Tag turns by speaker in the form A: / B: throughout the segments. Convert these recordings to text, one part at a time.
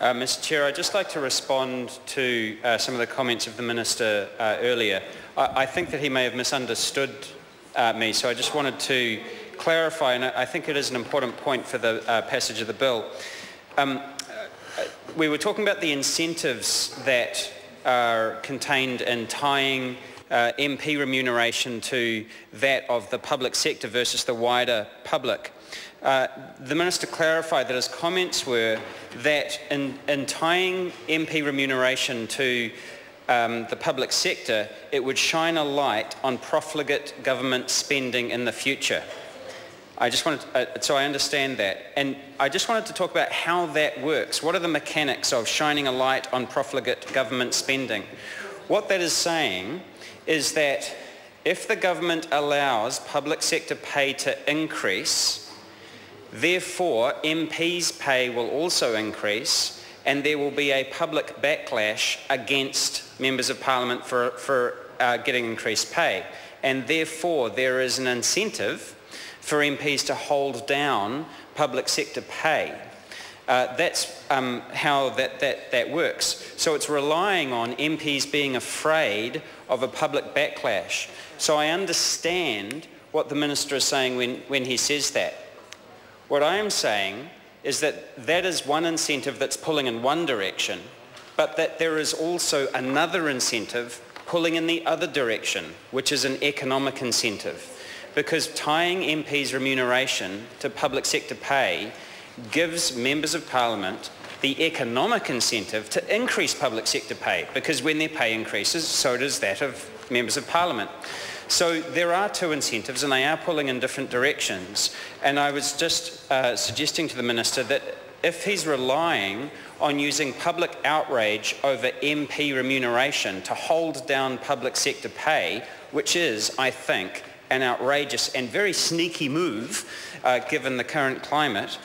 A: Mr Chair, I'd just like to respond to some of the comments of the Minister earlier. I think that he may have misunderstood me, so I just wanted to clarify, and I think it is an important point for the passage of the bill. We were talking about the incentives that are contained in tying MP remuneration to that of the public sector versus the wider public. The Minister clarified that his comments were that in tying MP remuneration to the public sector, it would shine a light on profligate government spending in the future. So I understand that. And I just wanted to talk about how that works. What are the mechanics of shining a light on profligate government spending? What that is saying is that if the government allows public sector pay to increase, therefore MPs' pay will also increase, and there will be a public backlash against members of parliament for getting increased pay. And therefore there is an incentive for MPs to hold down public sector pay. That's how that works. So it's relying on MPs being afraid of a public backlash. So I understand what the Minister is saying when he says that. What I am saying is that that is one incentive that's pulling in one direction, but that there is also another incentive pulling in the other direction, which is an economic incentive. Because tying MPs' remuneration to public sector pay gives members of parliament the economic incentive to increase public sector pay, because when their pay increases, so does that of members of parliament. So there are two incentives, and they are pulling in different directions. And I was just suggesting to the Minister that if he's relying on using public outrage over MP remuneration to hold down public sector pay, which is, I think, an outrageous and very sneaky move given the current climate,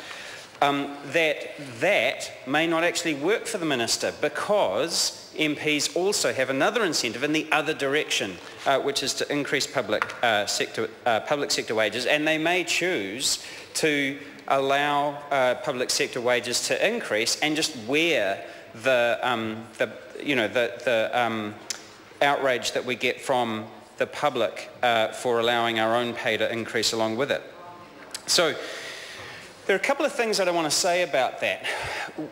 A: that may not actually work for the Minister, because MPs also have another incentive in the other direction, which is to increase public sector wages, and they may choose to allow public sector wages to increase and just wear the outrage that we get from the public for allowing our own pay to increase along with it. So there are a couple of things that I want to say about that.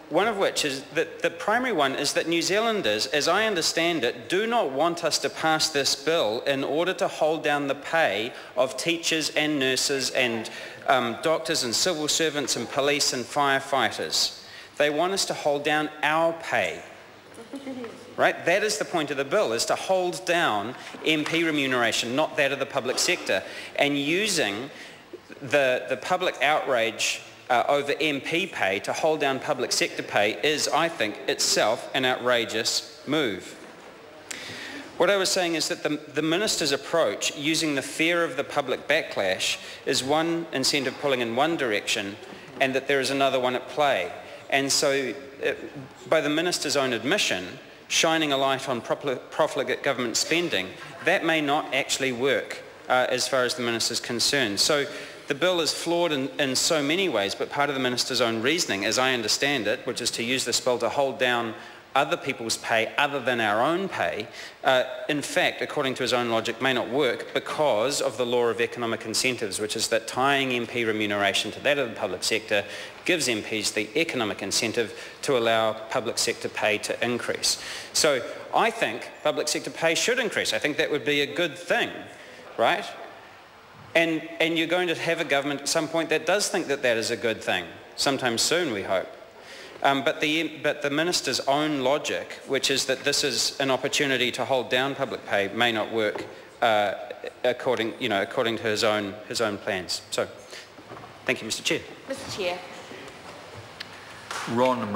A: One of which is that the primary one is that New Zealanders, as I understand it, do not want us to pass this bill in order to hold down the pay of teachers and nurses and doctors and civil servants and police and firefighters. They want us to hold down our pay. Right? That is the point of the bill, is to hold down MP remuneration, not that of the public sector. And using the public outrage over MP pay to hold down public sector pay is, I think, itself an outrageous move. What I was saying is that the Minister's approach, using the fear of the public backlash, is one incentive pulling in one direction, and that there is another one at play. And so, by the Minister's own admission, shining a light on profligate government spending, that may not actually work as far as the Minister's concerned. So the bill is flawed in so many ways, but part of the Minister's own reasoning, as I understand it, which is to use this bill to hold down other people's pay other than our own pay, in fact, according to his own logic, may not work because of the law of economic incentives, which is that tying MP remuneration to that of the public sector gives MPs the economic incentive to allow public sector pay to increase. So I think public sector pay should increase. I think that would be a good thing, right? And you're going to have a government at some point that does think that that is a good thing, sometime soon, we hope. But the Minister's own logic, which is that this is an opportunity to hold down public pay, may not work according to his own plans. So, thank you, Mr. Chair.
B: Mr. Chair.
C: Ron.